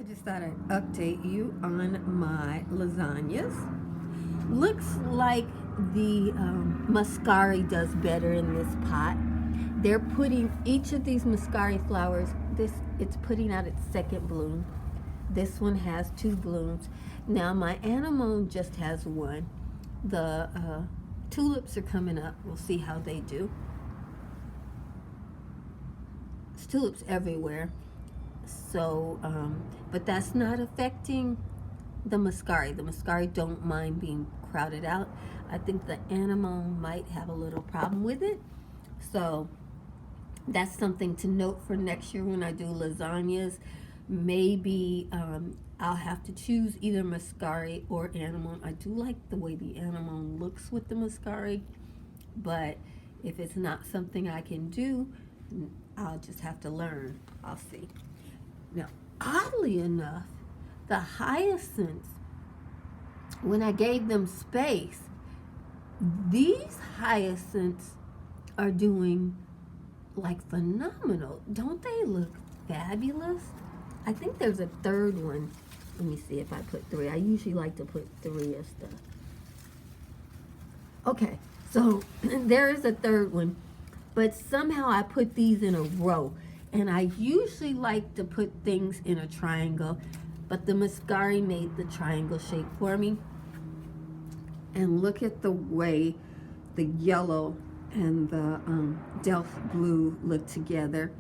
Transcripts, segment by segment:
just thought I'd update you on my lasagnas. Looks like the muscari does better in this pot. They're putting each of these muscari flowers, it's putting out its second bloom. This one has 2 blooms. Now my anemone just has 1. The tulips are coming up. We'll see how they do. There's tulips everywhere. So, but that's not affecting the muscari. The muscari don't mind being crowded out. I think the anemone might have a little problem with it. So that's something to note for next year when I do lasagnas. Maybe I'll have to choose either muscari or anemone. I do like the way the anemone looks with the muscari, but if it's not something I can do, I'll just have to learn. I'll see. Now, oddly enough, the hyacinths, when I gave them space, these hyacinths are doing like phenomenal. Don't they look fabulous? I think there's a third one. Let me see if I put 3. I usually like to put 3 or stuff. Okay, so there is a third one, but somehow I put these in a row. And I usually like to put things in a triangle, but the muscari made the triangle shape for me. And look at the way the yellow and the Delft blue look together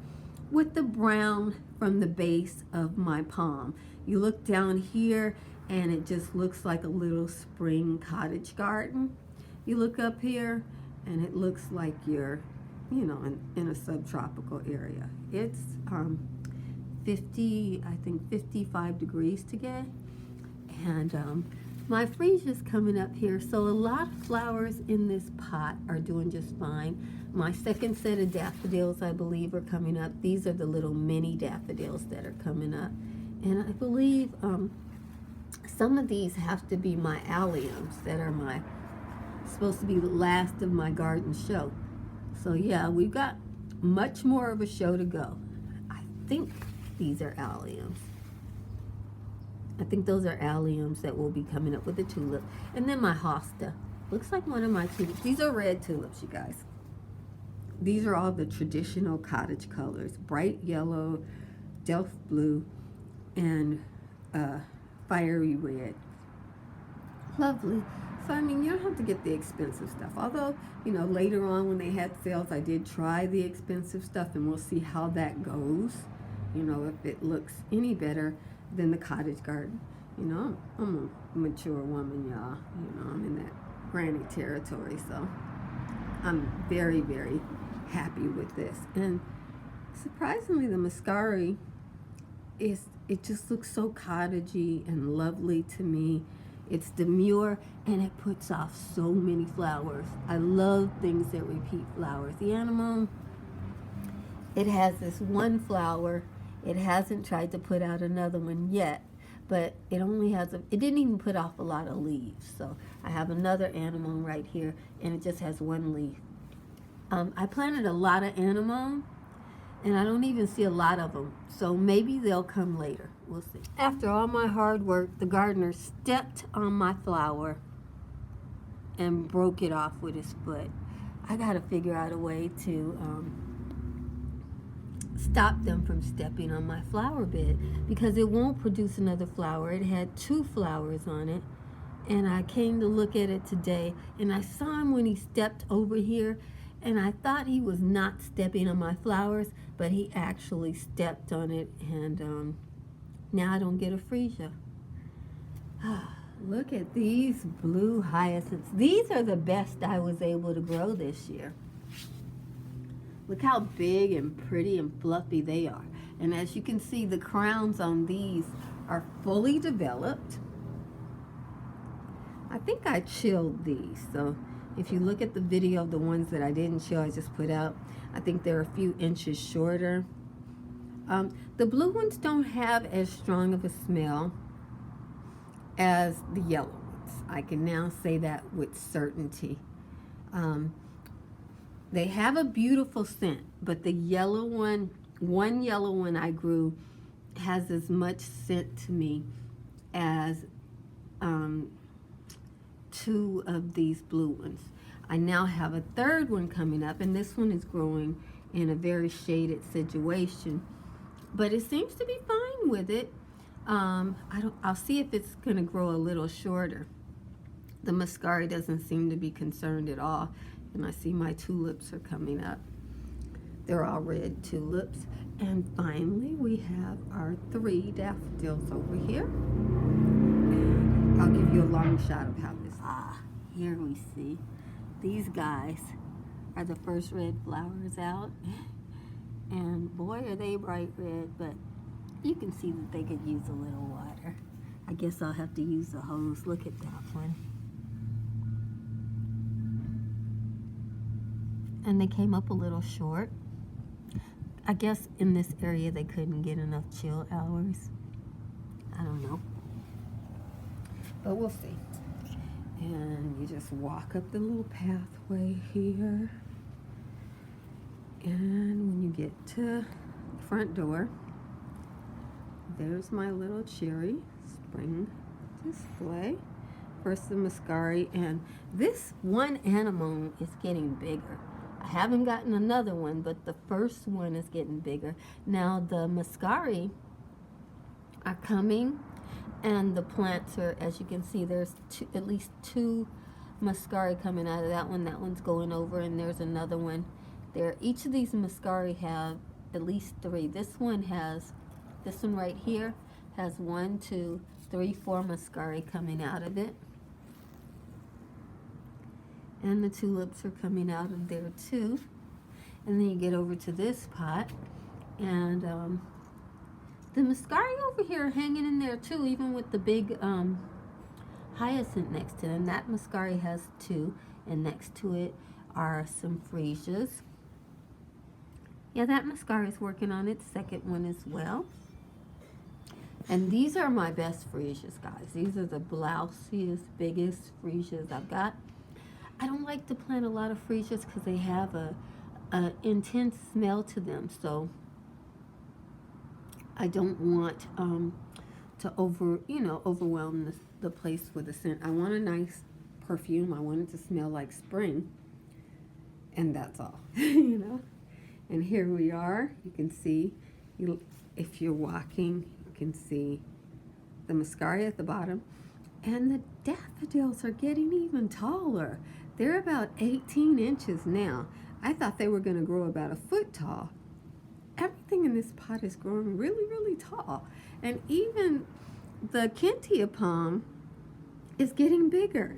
with the brown from the base of my palm. You look down here and it just looks like a little spring cottage garden. You look up here and it looks like you're, you know, in a subtropical area. It's 55 degrees today. And my freesia's coming up here. So a lot of flowers in this pot are doing just fine. My second set of daffodils, I believe, are coming up. These are the little mini daffodils that are coming up. And I believe some of these have to be my alliums that are supposed to be the last of my garden show. So yeah, we've got much more of a show to go. I think these are alliums. I think those are alliums that will be coming up with the tulip. And then my hosta. Looks like one of my tulips. These are red tulips, you guys. These are all the traditional cottage colors. Bright yellow, Delft blue, and fiery red. Lovely. So, I mean, you don't have to get the expensive stuff. Although, you know, later on when they had sales, I did try the expensive stuff, and we'll see how that goes. You know, if it looks any better than the cottage garden. You know, I'm a mature woman, y'all. You know, I'm in that granny territory, so I'm very, very happy with this. And surprisingly, the muscari it just looks so cottagey and lovely to me. It's demure and it puts off so many flowers. I love things that repeat flowers. The anemone, it has this one flower. It hasn't tried to put out another one yet, but it only has it didn't even put off a lot of leaves. So I have another anemone right here and it just has 1 leaf. I planted a lot of anemone and I don't even see a lot of them. So maybe they'll come later. We'll see. After all my hard work, the gardener stepped on my flower and broke it off with his foot. I gotta figure out a way to stop them from stepping on my flower bed because it won't produce another flower. It had 2 flowers on it, and I came to look at it today and I saw him when he stepped over here, and I thought he was not stepping on my flowers, but he actually stepped on it, and now I don't get a freesia. Look at these blue hyacinths. These are the best I was able to grow this year. Look how big and pretty and fluffy they are. And as you can see, the crowns on these are fully developed. I think I chilled these. So if you look at the video of the ones that I didn't chill, I just put out, I think they're a few inches shorter. The blue ones don't have as strong of a smell as the yellow ones. I can now say that with certainty. They have a beautiful scent, but the yellow one I grew has as much scent to me as two of these blue ones. I now have a third one coming up, and this one is growing in a very shaded situation, but it seems to be fine with it. I'll see if it's going to grow a little shorter. The muscari doesn't seem to be concerned at all, and I see my tulips are coming up. They're all red tulips. And finally, we have our 3 daffodils over here. And I'll give you a long shot of how this. Here we see these guys are the first red flowers out. And boy, are they bright red, but you can see that they could use a little water. I guess I'll have to use the hose. Look at that one. And they came up a little short. I guess in this area they couldn't get enough chill hours. I don't know. But we'll see. And you just walk up the little pathway here. And when you get to the front door, there's my little cherry spring display. First the muscari, and this one anemone is getting bigger. I haven't gotten another one, but the first one is getting bigger. Now the muscari are coming, and the plants are, as you can see, there's at least 2 muscari coming out of that one. That one's going over, and there's another one there. Each of these muscari have at least 3. This one right here has 1, 2, 3, 4 muscari coming out of it. And the tulips are coming out of there too. And then you get over to this pot, and the muscari over here are hanging in there too, even with the big hyacinth next to them. That muscari has 2, and next to it are some freesias. Yeah, that muscari is working on its second one as well. And these are my best freesias, guys. These are the blousiest, biggest freesias I've got. I don't like to plant a lot of freesias because they have a intense smell to them. So I don't want to overwhelm the place with a scent. I want a nice perfume. I want it to smell like spring, and that's all. And here we are. You can see, if you're walking, you can see the muscari at the bottom, and the daffodils are getting even taller. They're about 18 inches now. I thought they were going to grow about a foot tall. Everything in this pot is growing really, really tall. And even the Kentia palm is getting bigger.